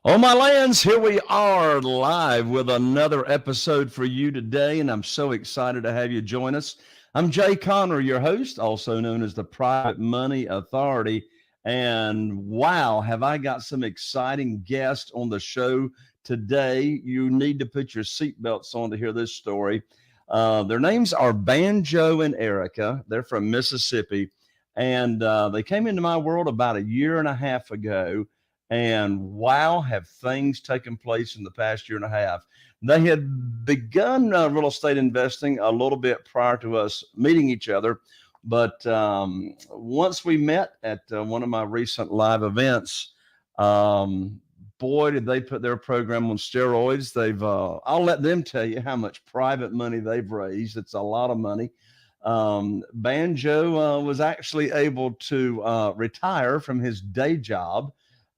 Oh, my lands, here we are live with another episode for you today, and I'm so excited to have you join us. I'm Jay Conner, your host, also known as the Private Money Authority. And wow, have I got some exciting guests on the show today. You need to put your seatbelts on to hear this story. Their names are Banjo and Erica. They're from Mississippi, and they came into my world about a year and a half ago, and wow, have things taken place in the past year and a half. They had begun real estate investing a little bit prior to us meeting each other. But once we met at one of my recent live events, um, boy, did they put their program on steroids. I'll let them tell you how much private money they've raised. It's a lot of money. Banjo was actually able to retire from his day job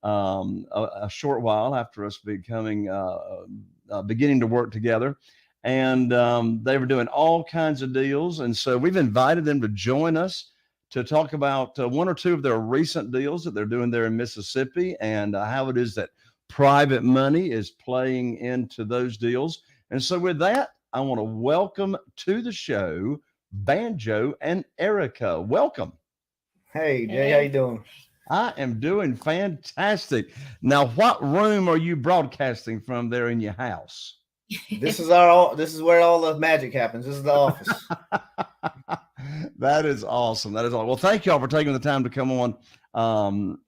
a short while after us beginning to work together. And they were doing all kinds of deals. And so we've invited them to join us to talk about one or two of their recent deals that they're doing there in Mississippi, and how it is that private money is playing into those deals. And so with that, I want to welcome to the show Banjo and Erica. Welcome. Hey Jay, how you doing? I am doing fantastic. Now, what room are you broadcasting from there in your house? This is where all the magic happens. This is the office. That is awesome. That is awesome. Well, thank y'all for taking the time to come on.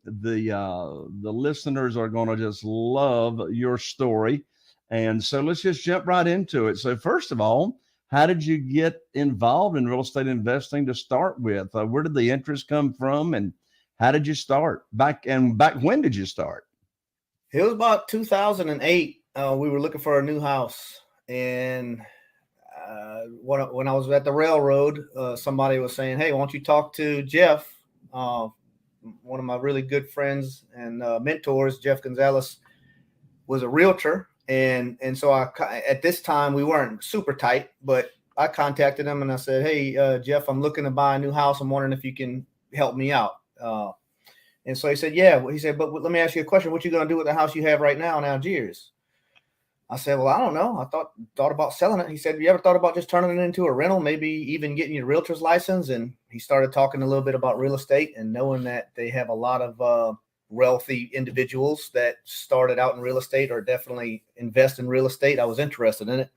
The listeners are going to just love your story, and so let's just jump right into it. So, first of all, how did you get involved in real estate investing to start with? Where did the interest come from, and how did you start? Back when did you start? It was about 2008. We were looking for a new house, and when I was at the railroad, somebody was saying, "Hey, why don't you talk to Jeff?" One of my really good friends and mentors, Jeff Gonzalez, was a realtor, and so at this time we weren't super tight, but I contacted him and I said, "Hey, Jeff, I'm looking to buy a new house. I'm wondering if you can help me out." And so he said, "Yeah." He said, "But let me ask you a question. What you going to do with the house you have right now in Algiers?" I said, "Well, I don't know. I thought about selling it." He said, "You ever thought about just turning it into a rental, maybe even getting your realtor's license?" And he started talking a little bit about real estate, and knowing that they have a lot of wealthy individuals that started out in real estate or definitely invest in real estate, I was interested in it.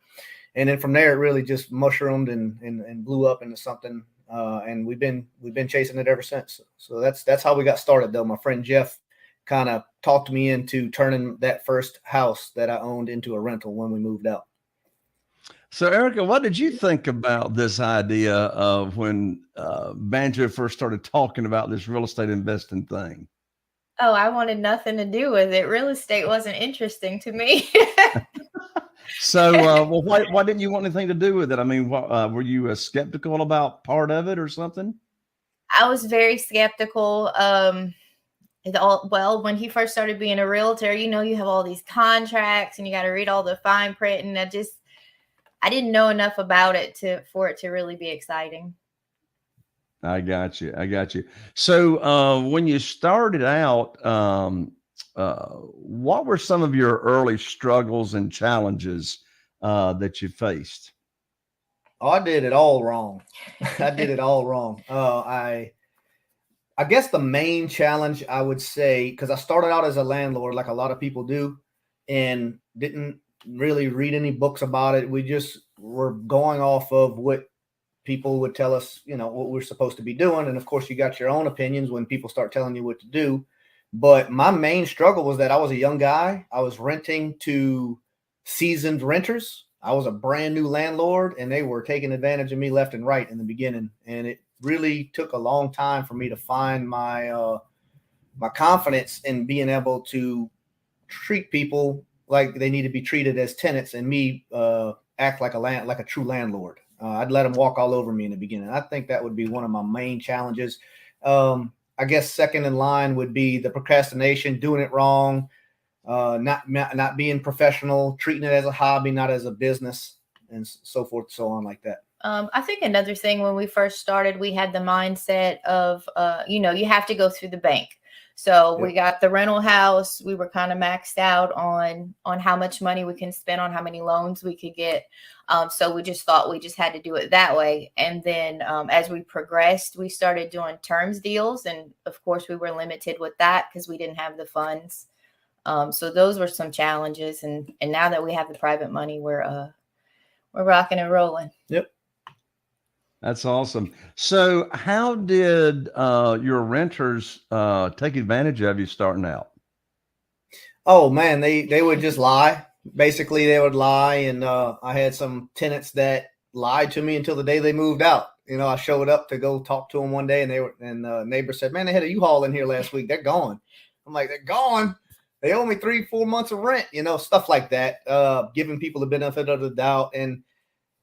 And then from there, it really just mushroomed and blew up into something. And we've been chasing it ever since. So that's how we got started, though. My friend Jeff kind of talked me into turning that first house that I owned into a rental when we moved out. So, Erica, what did you think about this idea of when Banjo first started talking about this real estate investing thing? Oh, I wanted nothing to do with it. Real estate wasn't interesting to me. So, well, why didn't you want anything to do with it? I mean, were you skeptical about part of it or something? I was very skeptical. Well, when he first started being a realtor, you have all these contracts and you got to read all the fine print, and I didn't know enough about it for it to really be exciting. I got you. I got you. So, when you started out, what were some of your early struggles and challenges that you faced? Oh, I did it all wrong. I did it all wrong. I guess the main challenge, I would say, because I started out as a landlord like a lot of people do, and didn't really read any books about it. We just were going off of what people would tell us, what we're supposed to be doing. And of course, you got your own opinions when people start telling you what to do. But my main struggle was that I was a young guy. I was renting to seasoned renters. I was a brand new landlord, and they were taking advantage of me left and right in the beginning. And it really took a long time for me to find my confidence in being able to treat people like they need to be treated as tenants, and me act like a true landlord. I'd let them walk all over me in the beginning. I think that would be one of my main challenges. I guess second in line would be the procrastination, doing it wrong, not being professional, treating it as a hobby, not as a business, and so forth, so on like that. I think another thing, when we first started, we had the mindset of, you have to go through the bank. So we got the rental house. We were kind of maxed out on how much money we can spend on how many loans we could get. So we just thought we just had to do it that way. And then as we progressed, we started doing terms deals. And of course, we were limited with that because we didn't have the funds. So those were some challenges. And now that we have the private money, we're rocking and rolling. Yep. That's awesome. So how did your renters take advantage of you starting out? Oh man, they would just lie. Basically, they would lie, and I had some tenants that lied to me until the day they moved out. I showed up to go talk to them one day, and the neighbor said, "Man, they had a U-Haul in here last week. They're gone." I'm like, "They're gone? They owe me 3-4 months of rent." Stuff like that. Giving people the benefit of the doubt, and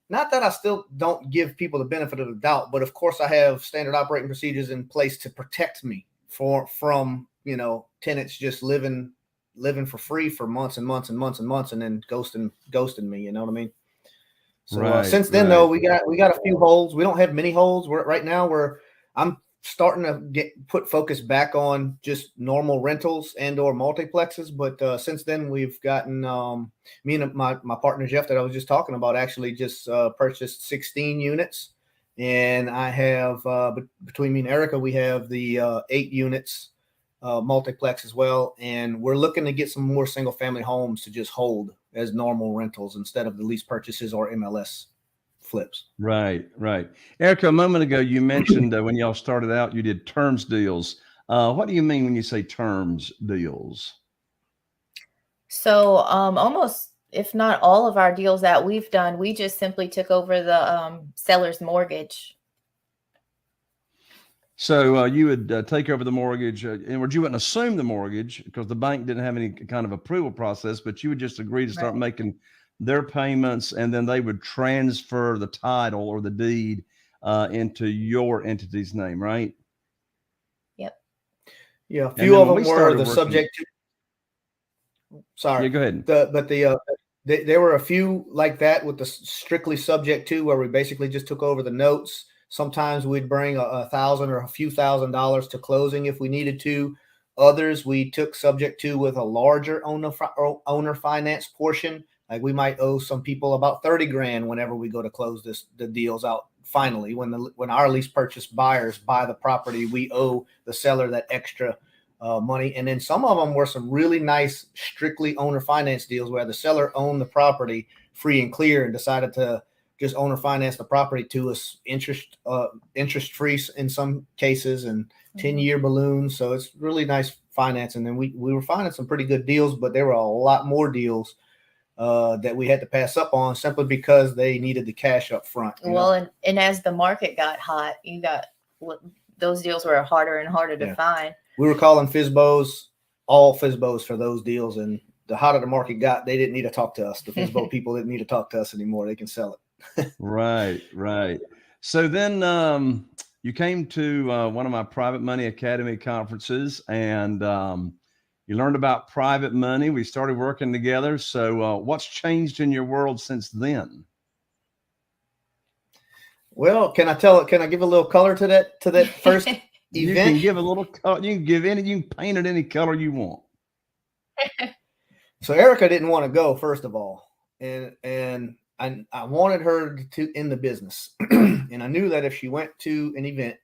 not that I still don't give people the benefit of the doubt, but of course I have standard operating procedures in place to protect me from tenants just living for free for months and months and months and months, and then ghosting me. You know what I mean? So since then, though, we got a few holes. We don't have many holes. I'm starting to put focus back on just normal rentals and or multiplexes. But since then, we've gotten me and my partner Jeff that I was just talking about actually just purchased 16 units, and I have between me and Erica we have the 8 units multiplex as well, and we're looking to get some more single family homes to just hold as normal rentals instead of the lease purchases or MLS flips. Right. Erica, a moment ago, you mentioned when y'all started out, you did terms deals. What do you mean when you say terms deals? So almost, if not all of our deals that we've done, we just simply took over the seller's mortgage. So you would take over the mortgage, and you wouldn't assume the mortgage because the bank didn't have any kind of approval process, but you would just agree to start making their payments, and then they would transfer the title or the deed into your entity's name, right? Yep. Yeah, a few of them were the subject to. Sorry. Yeah, go ahead. There were a few like that with the strictly subject to, where we basically just took over the notes. Sometimes we'd bring $1,000 or a few $1,000s to closing if we needed to. Others we took subject to with a larger owner finance portion. Like we might owe some people about $30,000 whenever we go to close the deals out. Finally, when our lease purchase buyers buy the property, we owe the seller that extra money. And then some of them were some really nice, strictly owner finance deals where the seller owned the property free and clear and decided to just owner finance the property to us interest free in some cases, and 10-year balloons. So it's really nice financing. And we were finding some pretty good deals, but there were a lot more deals that we had to pass up on simply because they needed the cash up front. Well, and as the market got hot, those deals were harder and harder to find. We were calling FSBOs, all FSBOs for those deals, and the hotter the market got, they didn't need to talk to us. The FSBO people didn't need to talk to us anymore. They can sell it. Right. So then you came to one of my Private Money Academy conferences, and you learned about private money. We started working together. So what's changed in your world since then? Well, can I give a little color to that first event? You can give a little color. You can paint it any color you want. So Erica didn't want to go, first of all. And I wanted her to in the business. And I knew that if she went to an event,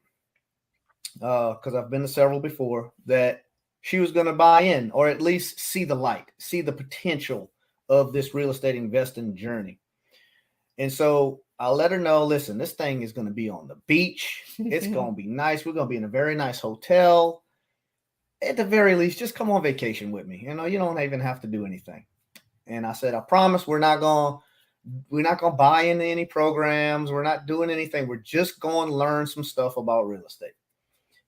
because I've been to several before, that she was going to buy in, or at least see the light, see the potential of this real estate investing journey. And so I let her know, listen, this thing is going to be on the beach. It's going to be nice. We're going to be in a very nice hotel. At the very least, just come on vacation with me. You don't even have to do anything. And I said, I promise we're not going to buy into any programs. We're not doing anything. We're just going to learn some stuff about real estate.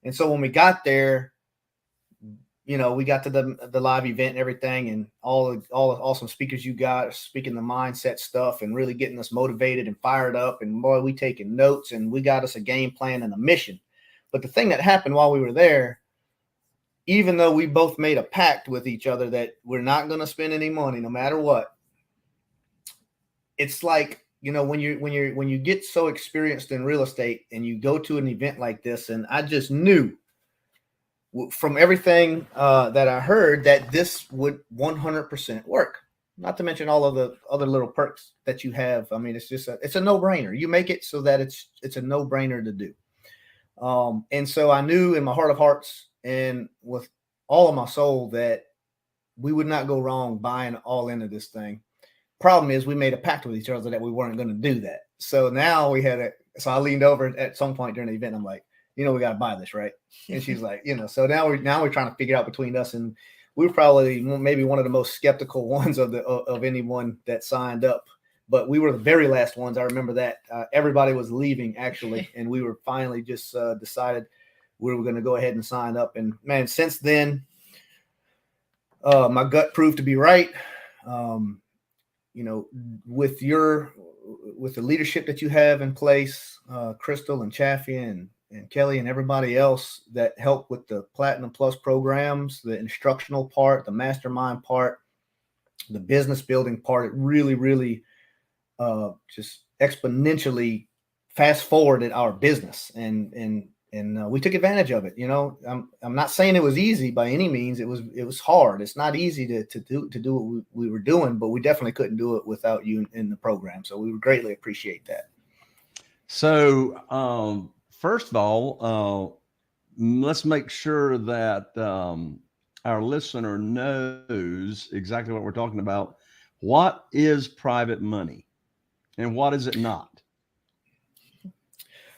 And so when we got there, we got to the live event and everything, and all the awesome speakers you got speaking the mindset stuff and really getting us motivated and fired up. And boy, we taking notes, and we got us a game plan and a mission. But the thing that happened while we were there, even though we both made a pact with each other that we're not going to spend any money no matter what, it's like, when you get so experienced in real estate and you go to an event like this, and I just knew from everything that I heard, that this would 100% work. Not to mention all of the other little perks that you have. I mean, it's a no-brainer. You make it so that it's a no-brainer to do. And so I knew in my heart of hearts and with all of my soul that we would not go wrong buying all into this thing. Problem is, we made a pact with each other that we weren't going to do that. So now so I leaned over at some point during the event. I'm like, we got to buy this, right? And she's like, so now we're trying to figure out between us, and we were probably maybe one of the most skeptical ones of anyone that signed up, but we were the very last ones. I remember that everybody was leaving actually, and we were finally just decided we were going to go ahead and sign up. And man, since then, my gut proved to be right. With the leadership that you have in place, Crystal and Chaffee and Kelly and everybody else that helped with the Platinum Plus programs, the instructional part, the mastermind part, the business building part, it really, really just exponentially fast forwarded our business. And we took advantage of it. I'm not saying it was easy by any means. It was hard. It's not easy to do what we were doing, but we definitely couldn't do it without you in the program. So we would greatly appreciate that. So, first of all, let's make sure that our listener knows exactly what we're talking about. What is private money and what is it not?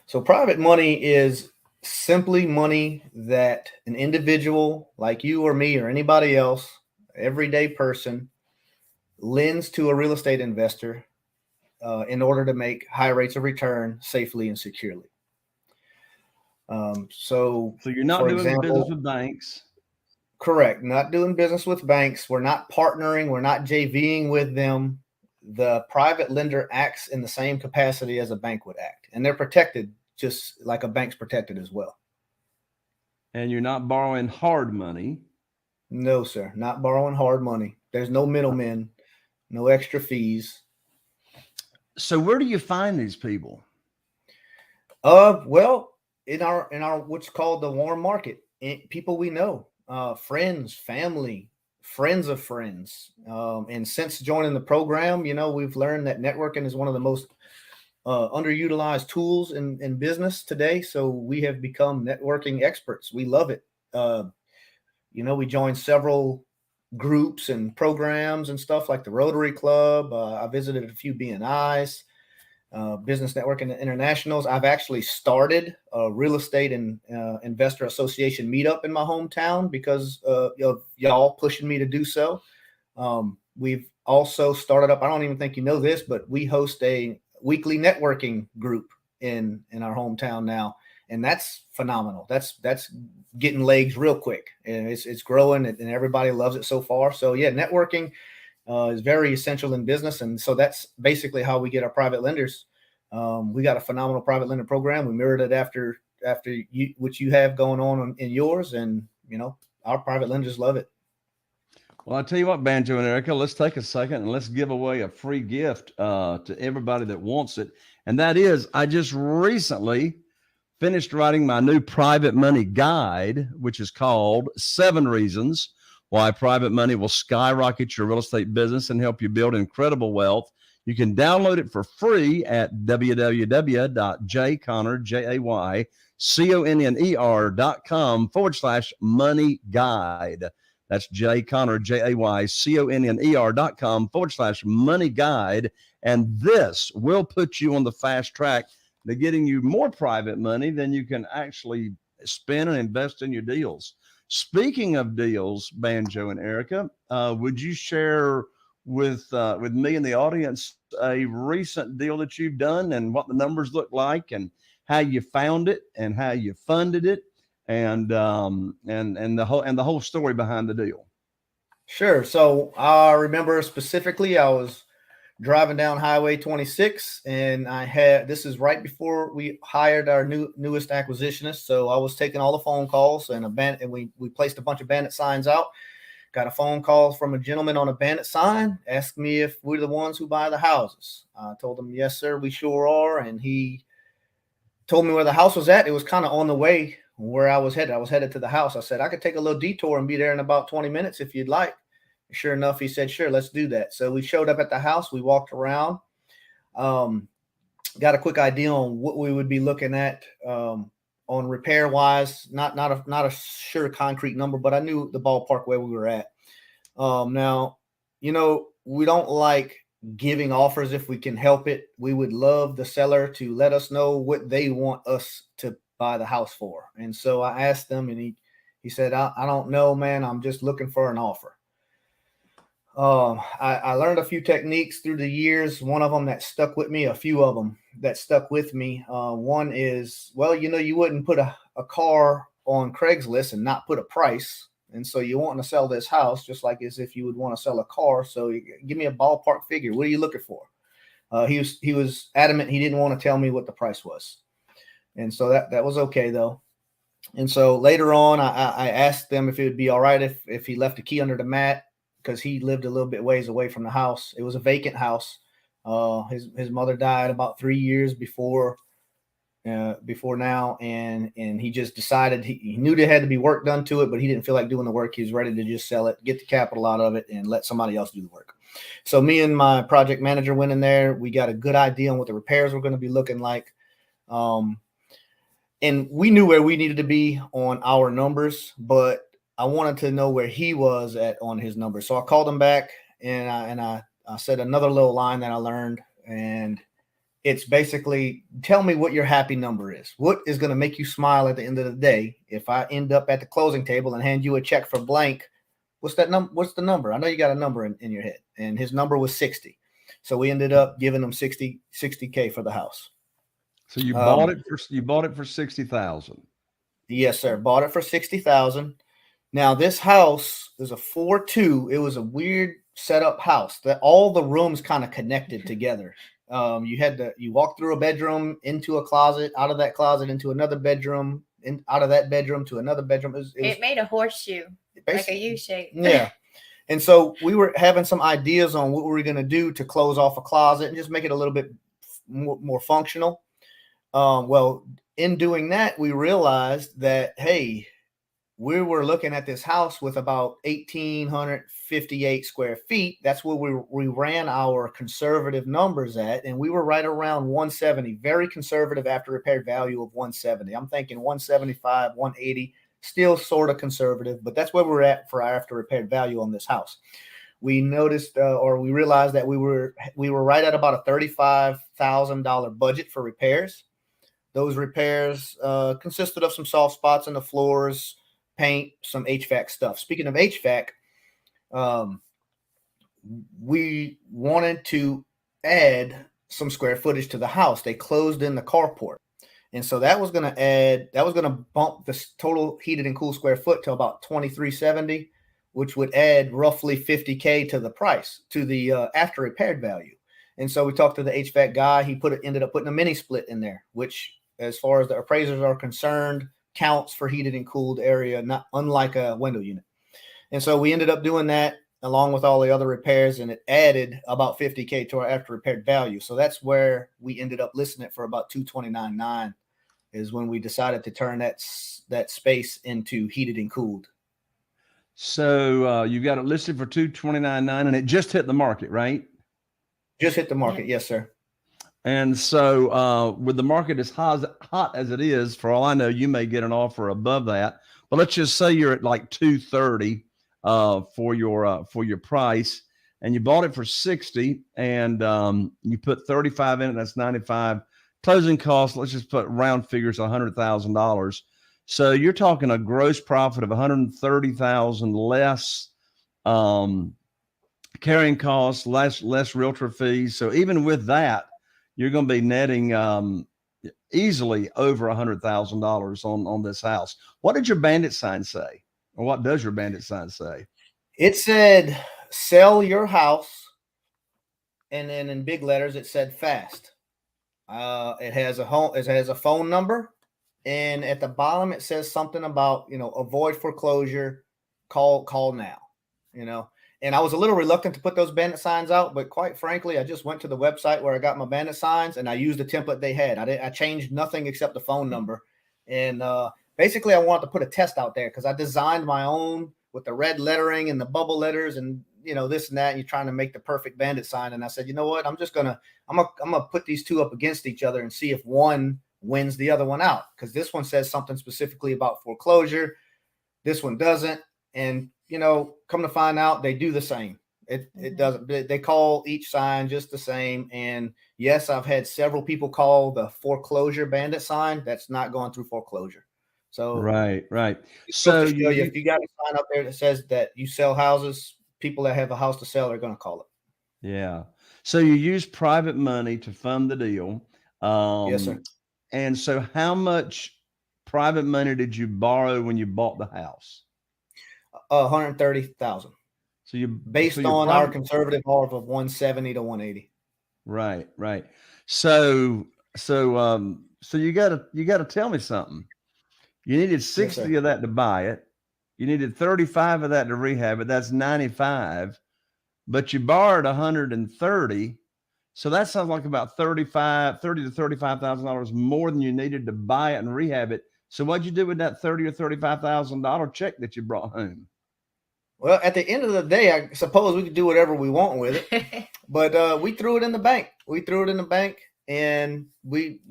So private money is simply money that an individual like you or me or anybody else, everyday person, lends to a real estate investor in order to make high rates of return safely and securely. So you're not doing business with banks. Correct. Not doing business with banks. We're not partnering. We're not JVing with them. The private lender acts in the same capacity as a bank would act, and they're protected just like a bank's protected as well. And you're not borrowing hard money. No, sir. Not borrowing hard money. There's no middlemen, no extra fees. So where do you find these people? Well, in our what's called the warm market, people we know, friends, family, friends of friends. And since joining the program, we've learned that networking is one of the most underutilized tools in business today. So we have become networking experts. We love it. We joined several groups and programs and stuff like the Rotary Club. I visited a few BNIs, Business Networking Internationals. I've actually started a real estate and investor association meetup in my hometown because of y'all pushing me to do so. We've also started up, I don't even think you know this, but we host a weekly networking group in our hometown now. And that's phenomenal. That's getting legs real quick, and it's growing, and everybody loves it so far. So yeah, networking is very essential in business. And so that's basically how we get our private lenders. We got a phenomenal private lender program. We mirrored it after what you have going on in yours. And, our private lenders love it. Well, I'll tell you what, Banjo and Erica, let's take a second and let's give away a free gift to everybody that wants it. And that is, I just recently finished writing my new private money guide, which is called 7 Reasons Why Private Money Will Skyrocket Your Real Estate Business and Help You Build Incredible Wealth. You can download it for free at www.jayconner.com/money guide. That's jayconner.com/money guide. And this will put you on the fast track to getting you more private money than you can actually spend and invest in your deals. Speaking of deals, Banjo and Erica, would you share with me and the audience a recent deal that you've done and what the numbers look like and how you found it and how you funded it and the whole story behind the deal? Sure. So I remember specifically, I was driving down Highway 26, and this is right before we hired our newest acquisitionist. So I was taking all the phone calls, and we placed a bunch of bandit signs out. Got a phone call from a gentleman on a bandit sign, asked me if we're the ones who buy the houses. I told him, yes, sir, we sure are. And he told me where the house was at. It was kind of on the way where I was headed. I was headed to the house. I said, I could take a little detour and be there in about 20 minutes if you'd like. Sure enough, he said, sure, let's do that. So we showed up at the house. We walked around, got a quick idea on what we would be looking at on repair wise. Not a sure concrete number, but I knew the ballpark where we were at. Now, you know, we don't like giving offers if we can help it. We would love the seller to let us know what they want us to buy the house for. And so I asked them, and he said, I don't know, man. I'm just looking for an offer. I learned a few techniques through the years. One of them that stuck with me, a few of them that stuck with me. One is, well, you know, you wouldn't put a car on Craigslist and not put a price. And so you want to sell this house just like as if you would want to sell a car. So give me a ballpark figure. What are you looking for? He was adamant. He didn't want to tell me what the price was. And so that was okay though. And so later on, I asked them if it would be all right if he left a key under the mat, because he lived a little bit ways away from the house. It was a vacant house. His mother died about 3 years before now, and he just decided he knew there had to be work done to it, but he didn't feel like doing the work. He was ready to just sell it, get the capital out of it, and let somebody else do the work. So me and my project manager went in there. We got a good idea on what the repairs were going to be looking like. And we knew where we needed to be on our numbers, but I wanted to know where he was at on his numbers. So I called him back, and I said another little line that I learned, and it's basically, tell me what your happy number is. What is going to make you smile at the end of the day? If I end up at the closing table and hand you a check for blank, what's that number? What's the number? I know you got a number in your head, and his number was 60. So we ended up giving him 60K for the house. So you bought it for 60,000. Yes, sir. Bought it for 60,000. Now this house is a 4-2. It was a weird setup house that all the rooms kind of connected together. You walk through a bedroom into a closet, out of that closet into another bedroom, out of that bedroom to another bedroom. It made a horseshoe, like a U shape. Yeah. And so we were having some ideas on what we were going to do to close off a closet and just make it a little bit more functional. Well, in doing that, we realized that, hey, we were looking at this house with about 1,858 square feet. That's where we ran our conservative numbers at, and we were right around 170, very conservative after repaired value of 170. I'm thinking 175, 180, still sort of conservative, but that's where we're at for our after repaired value on this house. We noticed, or we realized that we were right at about a $35,000 budget for repairs. Those repairs consisted of some soft spots in the floors, paint, some HVAC stuff. Speaking of HVAC, we wanted to add some square footage to the house. They closed in the carport. And so that was going to bump the total heated and cool square foot to about 2,370, which would add roughly 50K to the price, to the after repaired value. And so we talked to the HVAC guy. He ended up putting a mini split in there, which, as far as the appraisers are concerned, counts for heated and cooled area, not unlike a window unit. And so we ended up doing that along with all the other repairs, and it added about 50K to our after repaired value. So that's where we ended up listing it for about $229,900 is when we decided to turn that space into heated and cooled. So you got it listed for $229,900, and it just hit the market, right? Just hit the market. Yes, sir. And so with the market as hot as it is, for all I know, you may get an offer above that. But let's just say you're at like 230 for your price, and you bought it for 60, and you put 35 in it. That's 95. Closing costs, let's just put round figures, $100,000. So you're talking a gross profit of $130,000 less carrying costs, less realtor fees. So even with that, you're going to be netting easily over $100,000 on this house. What did your bandit sign say? Or what does your bandit sign say? It said, sell your house. And then in big letters, it said fast. It has a phone number. And at the bottom, it says something about, avoid foreclosure, call now, And I was a little reluctant to put those bandit signs out, but quite frankly, I just went to the website where I got my bandit signs, and I used the template they had. I changed nothing except the phone number, and basically I wanted to put a test out there because I designed my own with the red lettering and the bubble letters and this and that. And you're trying to make the perfect bandit sign. And I said, you know what? I'm gonna put these two up against each other and see if one wins the other one out. Because this one says something specifically about foreclosure. This one doesn't. And come to find out, they do the same. It doesn't. They call each sign just the same. And yes, I've had several people call the foreclosure bandit sign. That's not going through foreclosure. So right. So if you got a sign up there that says that you sell houses, people that have a house to sell are going to call it. Yeah. So you use private money to fund the deal. Yes, sir. And so how much private money did you borrow when you bought the house? $130,000. So based on our conservative ARV of 170 to 180. Right. So you gotta tell me something. You needed 60 of that to buy it. You needed 35 of that to rehab it. That's 95, but you borrowed 130. So that sounds like about $30 to $35,000 more than you needed to buy it and rehab it. So what'd you do with that $30,000 or $35,000 check that you brought home? Well, at the end of the day, I suppose we could do whatever we want with it, but we threw it in the bank. And we,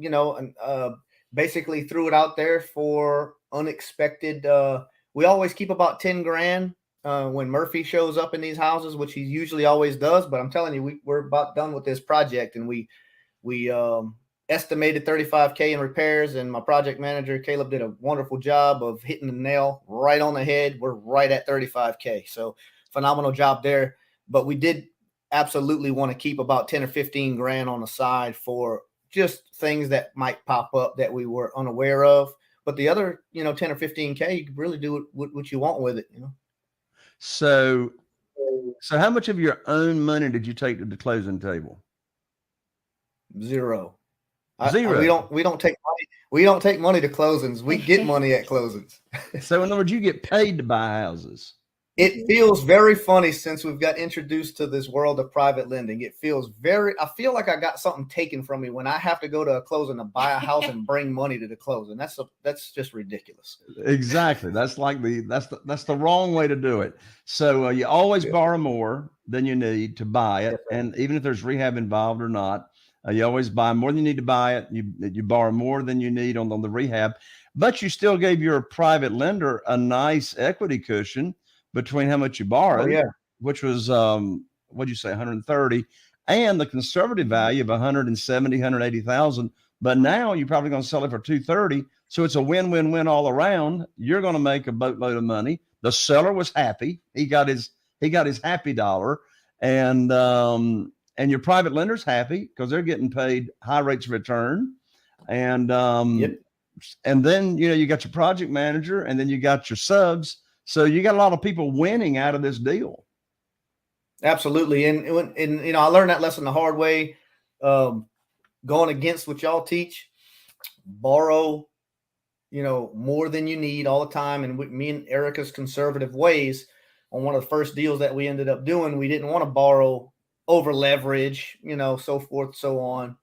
basically threw it out there for unexpected. We always keep about 10 grand when Murphy shows up in these houses, which he usually always does. But I'm telling you, we're about done with this project, and we estimated $35K in repairs, and my project manager Caleb did a wonderful job of hitting the nail right on the head. We're right at $35K, so phenomenal job there. But we did absolutely want to keep about 10 or 15 grand on the side for just things that might pop up that we were unaware of. But the other 10 or 15K, you can really do what you want with it. So how much of your own money did you take to the closing table? Zero. Zero. We don't take money. We don't take money to closings. We get money at closings. So in other words, you get paid to buy houses. It feels very funny since we've got introduced to this world of private lending. I feel like I got something taken from me when I have to go to a closing to buy a house and bring money to the closing. That's just ridiculous. Exactly. That's like that's the wrong way to do it. So you always borrow more than you need to buy it. Yes, and even if there's rehab involved or not, you always buy more than you need to buy it. You borrow more than you need on the rehab, but you still gave your private lender a nice equity cushion between how much you borrowed, which was, what'd you say, 130, and the conservative value of 170, 180,000. But now you're probably going to sell it for 230. So it's a win-win-win all around. You're going to make a boatload of money. The seller was happy. He got his happy dollar. And your private lender's happy because they're getting paid high rates of return. And, and then, you got your project manager, and then you got your subs. So you got a lot of people winning out of this deal. Absolutely. And I learned that lesson the hard way, going against what y'all teach. Borrow, more than you need all the time. And with me and Erica's conservative ways, on one of the first deals that we ended up doing, we didn't want to borrow over leverage, so forth, so on.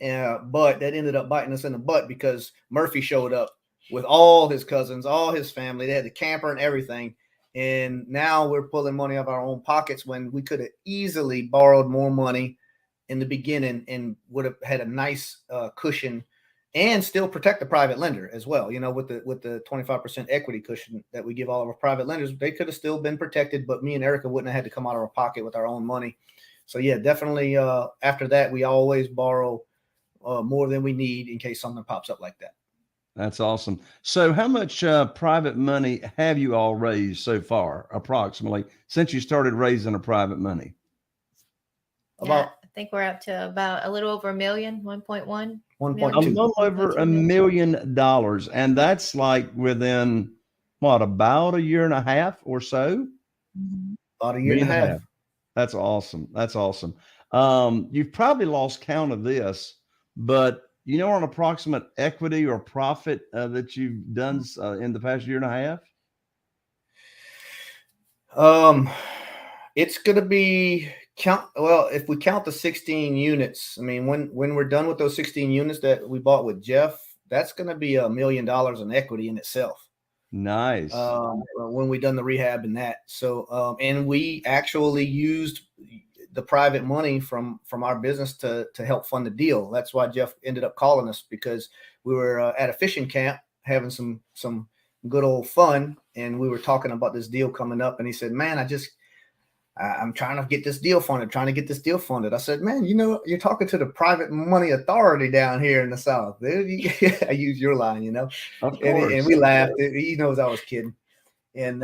But that ended up biting us in the butt because Murphy showed up with all his cousins, all his family. They had the camper and everything. And now we're pulling money out of our own pockets when we could have easily borrowed more money in the beginning and would have had a nice cushion and still protect the private lender as well. With the 25% equity cushion that we give all of our private lenders, they could have still been protected, but me and Erica wouldn't have had to come out of our pocket with our own money. So yeah, definitely. After that, we always borrow more than we need in case something pops up like that. That's awesome. So how much private money have you all raised so far, approximately, since you started raising the private money? I think we're up to about a little over $1 million, 1.1. 1.2. A little over $1 million. And that's like within, about a year and a half or so? About a year and a half. That's awesome. You've probably lost count of this, but an approximate equity or profit that you've done in the past year and a half? It's going to be if we count the 16 units, I mean, when we're done with those 16 units that we bought with Jeff, that's going to be $1 million in equity in itself. Nice. When we done the rehab and that. So, and we actually used the private money from our business to help fund the deal. That's why Jeff ended up calling us, because we were at a fishing camp having some good old fun, and we were talking about this deal coming up, and he said, man, I'm trying to get this deal funded, I said, man, you're talking to the private money authority down here in the South. I use your line, Of course. And we laughed. He knows I was kidding. And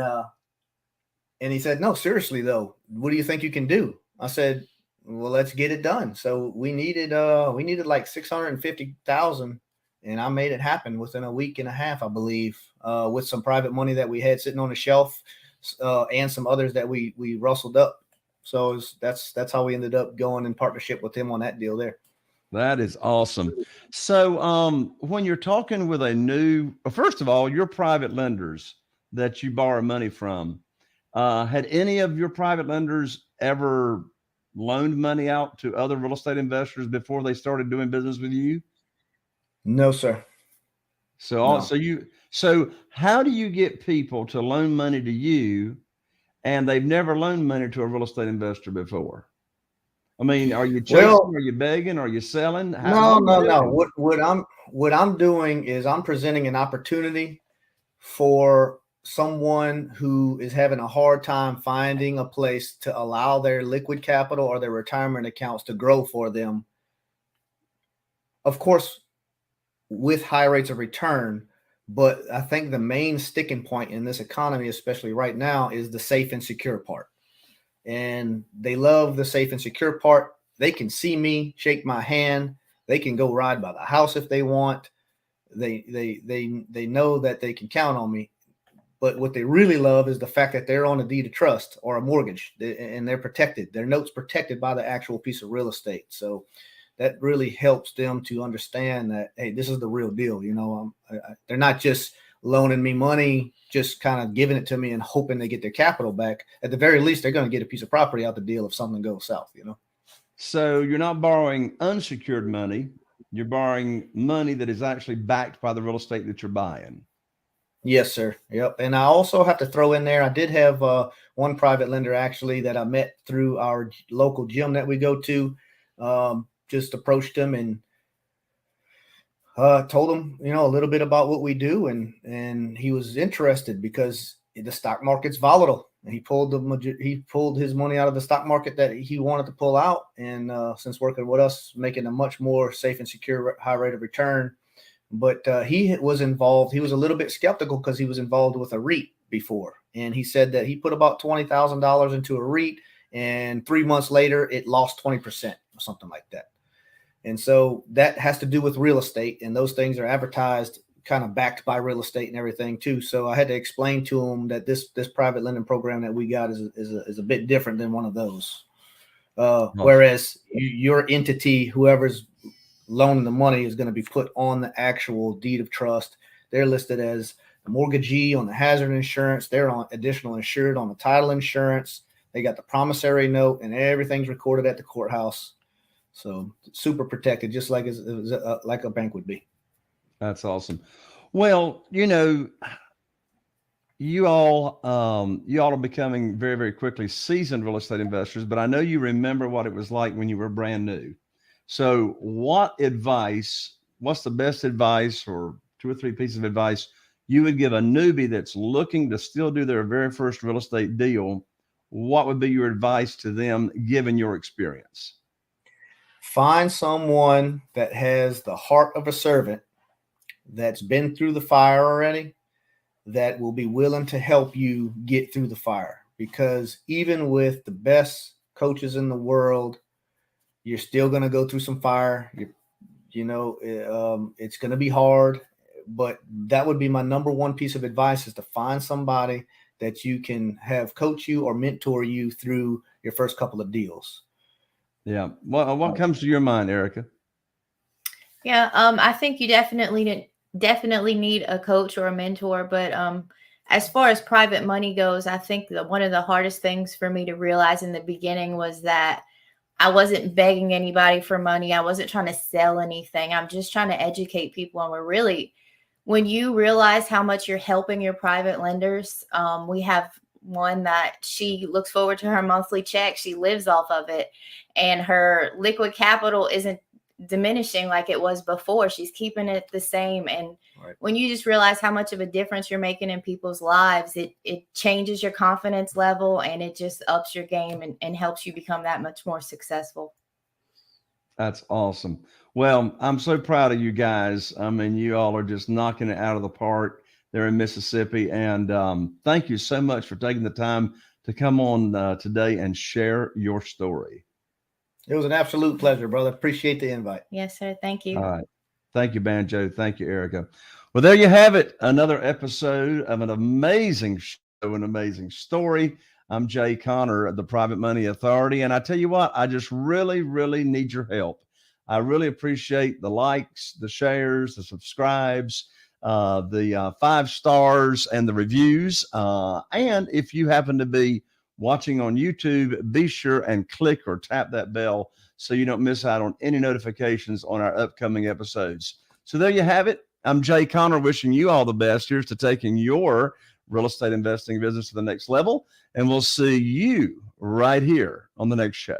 he said, no, seriously though, what do you think you can do? I said, well, let's get it done. So we needed like 650,000, and I made it happen within a week and a half, I believe, with some private money that we had sitting on the shelf, and some others that we rustled up. So that's how we ended up going in partnership with him on that deal there. That is awesome. So when you're talking with first of all, your private lenders that you borrow money from, had any of your private lenders ever loaned money out to other real estate investors before they started doing business with you? No, sir. So how do you get people to loan money to you and they've never loaned money to a real estate investor before? I mean, are you chasing? Are you begging? Are you selling? No. What I'm doing is I'm presenting an opportunity for someone who is having a hard time finding a place to allow their liquid capital or their retirement accounts to grow for them. Of course, with high rates of return, but I think the main sticking point in this economy, especially right now, is the safe and secure part. And they love the safe and secure part. They can see me, shake my hand. They can go ride by the house if they want. They know that they can count on me. But what they really love is the fact that they're on a deed of trust or a mortgage, and they're protected. Their note's protected by the actual piece of real estate. So that really helps them to understand that, hey, this is the real deal. They're not just loaning me money, just kind of giving it to me and hoping they get their capital back. At the very least, they're going to get a piece of property out the deal if something goes south, So you're not borrowing unsecured money. You're borrowing money that is actually backed by the real estate that you're buying. Yes, sir. Yep. And I also have to throw in there, I did have one private lender actually that I met through our local gym that we go to. Just approached him and told him, a little bit about what we do. And he was interested because the stock market's volatile. And he pulled his money out of the stock market that he wanted to pull out. And since working with us, making a much more safe and secure high rate of return. But he was involved. He was a little bit skeptical because he was involved with a REIT before. And he said that he put about $20,000 into a REIT, and 3 months later, it lost 20% or something like that. And so that has to do with real estate, and those things are advertised kind of backed by real estate and everything too. So I had to explain to him that this private lending program that we got is a bit different than one of those. Whereas your entity, whoever's loaning the money, is going to be put on the actual deed of trust. They're listed as the mortgagee on the hazard insurance. They're on additional insured on the title insurance. They got the promissory note, and everything's recorded at the courthouse. So super protected, just like like a bank would be. That's awesome. Well, you all are becoming very, very quickly seasoned real estate investors, but I know you remember what it was like when you were brand new. So what's the best advice, or 2 or 3 pieces of advice you would give a newbie that's looking to still do their very first real estate deal? What would be your advice to them, given your experience? Find someone that has the heart of a servant, that's been through the fire already, that will be willing to help you get through the fire. Because even with the best coaches in the world, you're still going to go through some fire. It's going to be hard, but that would be my number one piece of advice, is to find somebody that you can have coach you or mentor you through your first couple of deals. Yeah. What comes to your mind, Erica? Yeah. I think you definitely need a coach or a mentor, but as far as private money goes, I think that one of the hardest things for me to realize in the beginning was that I wasn't begging anybody for money. I wasn't trying to sell anything. I'm just trying to educate people. And we're really, when you realize how much you're helping your private lenders, we have one that she looks forward to her monthly check. She lives off of it, and her liquid capital isn't diminishing like it was before. She's keeping it the same. And when you just realize how much of a difference you're making in people's lives, it changes your confidence level, and it just ups your game and helps you become that much more successful. That's awesome. Well, I'm so proud of you guys. I mean, you all are just knocking it out of the park there in Mississippi. And thank you so much for taking the time to come on today and share your story. It was an absolute pleasure, brother. Appreciate the invite. Yes, sir. Thank you. All right. Thank you, Banjo. Thank you, Erica. Well, there you have it. Another episode of an amazing show, an amazing story. I'm Jay Connor of the Private Money Authority. And I tell you what, I just really, really need your help. I really appreciate the likes, the shares, the subscribes, the 5 stars and the reviews. And if you happen to be watching on YouTube, be sure and click or tap that bell so you don't miss out on any notifications on our upcoming episodes. So there you have it. I'm Jay Connor, wishing you all the best. Here's to taking your real estate investing business to the next level. And we'll see you right here on the next show.